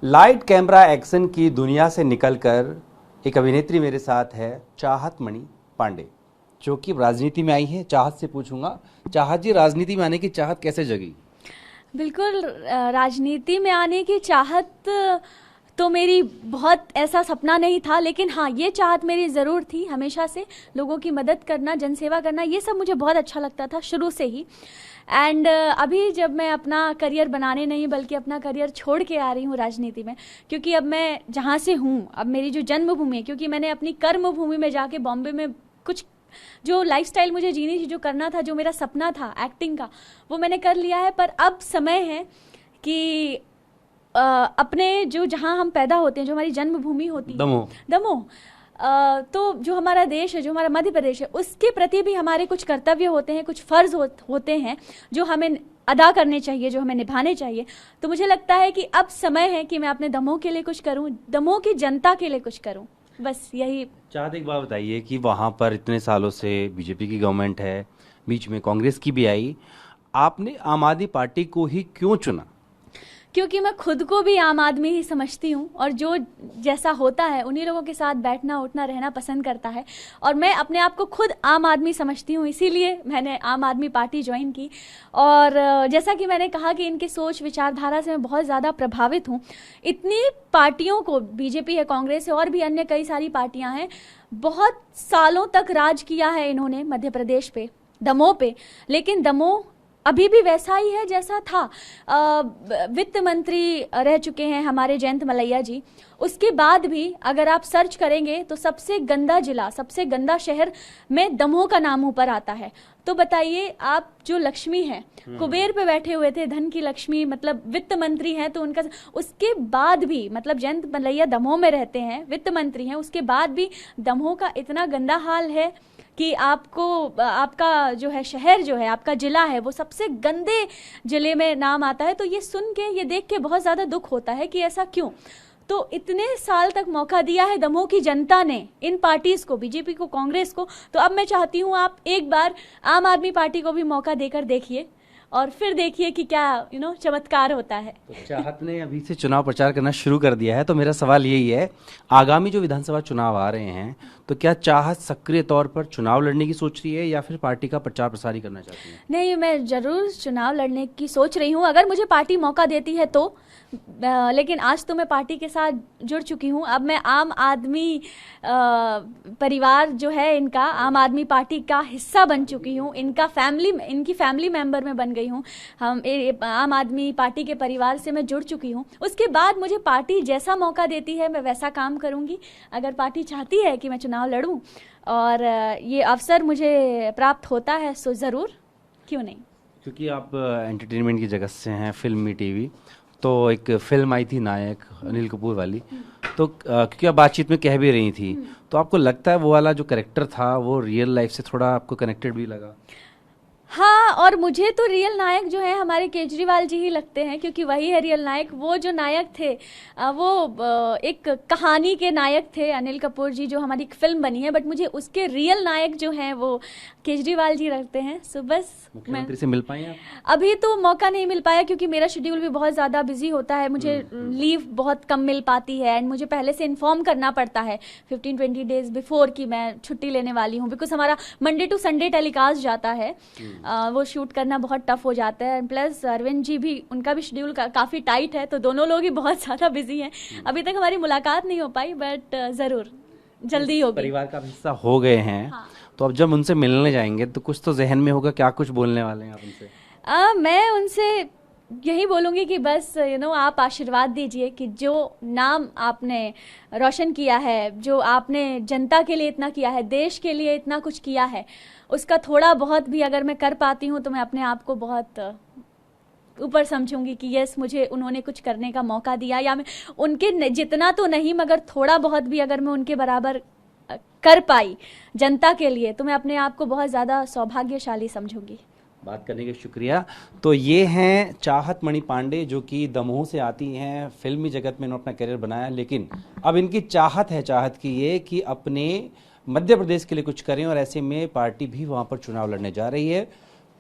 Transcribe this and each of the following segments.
Light camera action की दुनिया से निकलकर एक अभिनेत्री मेरे साथ है, चाहत मणि पांडे, जो कि राजनीति में आई है। चाहत से पूछूंगा, चाहत जी, राजनीति में आने की चाहत कैसे जगी? बिल्कुल, राजनीति में आने की चाहत तो मेरी बहुत ऐसा सपना नहीं था, लेकिन हाँ, ये चाहत मेरी ज़रूर थी हमेशा से। लोगों की मदद करना, जनसेवा करना, ये सब मुझे बहुत अच्छा लगता था शुरू से ही। एंड अभी जब मैं अपना करियर बनाने नहीं बल्कि अपना करियर छोड़ के आ रही हूँ राजनीति में, क्योंकि अब मैं जहाँ से हूँ, अब मेरी जो जन्मभूमि है, क्योंकि मैंने अपनी कर्म भूमि में जाके बॉम्बे में कुछ जो लाइफस्टाइल मुझे जीनी थी, जो करना था, जो मेरा सपना था एक्टिंग का, वो मैंने कर लिया है। पर अब समय है कि अपने जो जहाँ हम पैदा होते हैं, जो हमारी जन्मभूमि होती है, दमोह, तो जो हमारा देश है, जो हमारा मध्य प्रदेश है, उसके प्रति भी हमारे कुछ कर्तव्य होते हैं, कुछ फर्ज होते हैं जो हमें अदा करने चाहिए, जो हमें निभाने चाहिए। तो मुझे लगता है कि अब समय है कि मैं अपने दमोह के लिए कुछ करूं, दमोह की जनता के लिए कुछ करूं, बस यही। चाहत, एक बात बताइए कि वहाँ पर इतने सालों से बीजेपी की गवर्नमेंट है, बीच में कांग्रेस की भी आई, आपने आम आदमी पार्टी को ही क्यों चुना? क्योंकि मैं खुद को भी आम आदमी ही समझती हूँ, और जो जैसा होता है उन्हीं लोगों के साथ बैठना उठना रहना पसंद करता है, और मैं अपने आप को खुद आम आदमी समझती हूँ, इसीलिए मैंने आम आदमी पार्टी ज्वाइन की। और जैसा कि मैंने कहा कि इनके सोच विचारधारा से मैं बहुत ज़्यादा प्रभावित हूँ। इतनी पार्टियों को, बीजेपी है, कांग्रेस है, और भी अन्य कई सारी पार्टियाँ हैं, बहुत सालों तक राज किया है इन्होंने मध्य प्रदेश पे, दमोह पे, लेकिन दमोह अभी भी वैसा ही है जैसा था। वित्त मंत्री रह चुके हैं हमारे जयंत मलैया जी, उसके बाद भी अगर आप सर्च करेंगे तो सबसे गंदा जिला, सबसे गंदा शहर में दमोह का नाम ऊपर आता है। तो बताइए, आप जो लक्ष्मी है, कुबेर पे बैठे हुए थे, धन की लक्ष्मी, मतलब वित्त मंत्री हैं, तो उनका उसके बाद भी, मतलब जयंत मलैया दमोह में रहते हैं, वित्त मंत्री हैं, उसके बाद भी दमोह का इतना गंदा हाल है कि आपको, आपका जो है शहर, जो है आपका जिला है, वो सबसे गंदे जिले में नाम आता है। तो ये सुन के, ये देख के बहुत ज़्यादा दुख होता है कि ऐसा क्यों। तो इतने साल तक मौका दिया है दमोह की जनता ने इन पार्टीज को, बीजेपी को, कांग्रेस को, तो अब मैं चाहती हूँ आप एक बार आम आदमी पार्टी को भी मौका देकर देखिए, और फिर देखिए कि क्या चमत्कार होता है। तो चाहत ने अभी से चुनाव प्रचार करना शुरू कर दिया है, तो मेरा सवाल यही है, आगामी जो विधानसभा चुनाव आ रहे हैं, तो क्या चाहत सक्रिय तौर पर चुनाव लड़ने की सोच रही है या फिर पार्टी का प्रचार प्रसार ही करना चाहती है? नहीं, मैं जरूर चुनाव लड़ने की सोच रही हूँ, अगर मुझे पार्टी मौका देती है तो। लेकिन आज तो मैं पार्टी के साथ जुड़ चुकी हूँ। अब मैं आम आदमी परिवार जो है इनका, आम आदमी पार्टी का हिस्सा बन चुकी हूँ, इनकी फैमिली मेंबर में बन गई हूँ। हम आम आदमी पार्टी के परिवार से मैं जुड़ चुकी हूँ। उसके बाद मुझे पार्टी जैसा मौका देती है मैं वैसा काम करूँगी। अगर पार्टी चाहती है कि मैं चुनाव लड़ूँ और ये अवसर मुझे प्राप्त होता है, सो ज़रूर, क्यों नहीं। क्योंकि आप एंटरटेनमेंट की जगत से हैं, फिल्मी टीवी, तो एक फिल्म आई थी नायक, अनिल कपूर वाली, तो क्योंकि आप बातचीत में कह भी रही थी, तो आपको लगता है वो वाला जो कैरेक्टर था वो रियल लाइफ से थोड़ा आपको कनेक्टेड भी लगा? हाँ, और मुझे तो रियल नायक जो है हमारे केजरीवाल जी ही लगते हैं, क्योंकि वही है रियल नायक। वो जो नायक थे वो एक कहानी के नायक थे, अनिल कपूर जी, जो हमारी एक फिल्म बनी है, बट मुझे उसके रियल नायक जो हैं वो केजरीवाल जी लगते हैं। सो बस मुख्यमंत्री से मिल पाए आप? अभी तो मौका नहीं मिल पाया, क्योंकि मेरा शेड्यूल भी बहुत ज़्यादा बिजी होता है, मुझे लीव बहुत कम मिल पाती है, एंड मुझे पहले से इन्फॉर्म करना पड़ता है 15-20 डेज बिफोर कि मैं छुट्टी लेने वाली हूँ, बिकॉज हमारा मंडे टू संडे टेलीकास्ट जाता है। वो शूट करना बहुत टफ हो जाता है। प्लस अरविंद जी भी, उनका भी शेड्यूल काफ़ी टाइट है, तो दोनों लोग ही बहुत ज़्यादा बिजी हैं। अभी तक हमारी मुलाकात नहीं हो पाई, बट ज़रूर जल्दी होगी। परिवार का हिस्सा हो गए हैं, हाँ। तो अब जब उनसे मिलने जाएंगे तो कुछ तो जहन में होगा, क्या कुछ बोलने वाले हैं आप उनसे? मैं उनसे यही बोलूँगी कि बस आप आशीर्वाद दीजिए कि जो नाम आपने रोशन किया है, जो आपने जनता के लिए इतना किया है, देश के लिए इतना कुछ किया है, उसका थोड़ा बहुत भी अगर मैं कर पाती हूँ तो मैं अपने आप को बहुत ऊपर समझूंगी कि यस, मुझे उन्होंने कुछ करने का मौका दिया, या मैं उनके जितना तो नहीं मगर थोड़ा बहुत भी अगर मैं उनके बराबर कर पाई जनता के लिए, तो मैं अपने आप को बहुत ज़्यादा सौभाग्यशाली समझूंगी। बात करने के शुक्रिया। तो ये हैं चाहत मणि पांडे, जो कि दमोह से आती हैं, फिल्मी जगत में इन्होंने अपना करियर बनाया, लेकिन अब इनकी चाहत है, चाहत की ये कि अपने मध्य प्रदेश के लिए कुछ करें, और ऐसे में पार्टी भी वहाँ पर चुनाव लड़ने जा रही है।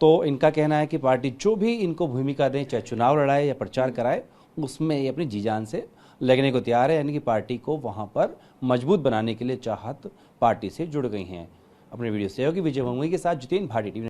तो इनका कहना है कि पार्टी जो भी इनको भूमिका दें, चाहे चुनाव लड़ाए या प्रचार कराए, उसमें ये अपनी जी जान से लगने को तैयार है, यानी कि पार्टी को वहां पर मजबूत बनाने के लिए चाहत पार्टी से जुड़ गई हैं। अपने वीडियो सहयोगी विजय भंगवी के साथ जितेंद्र भाटी, टीवी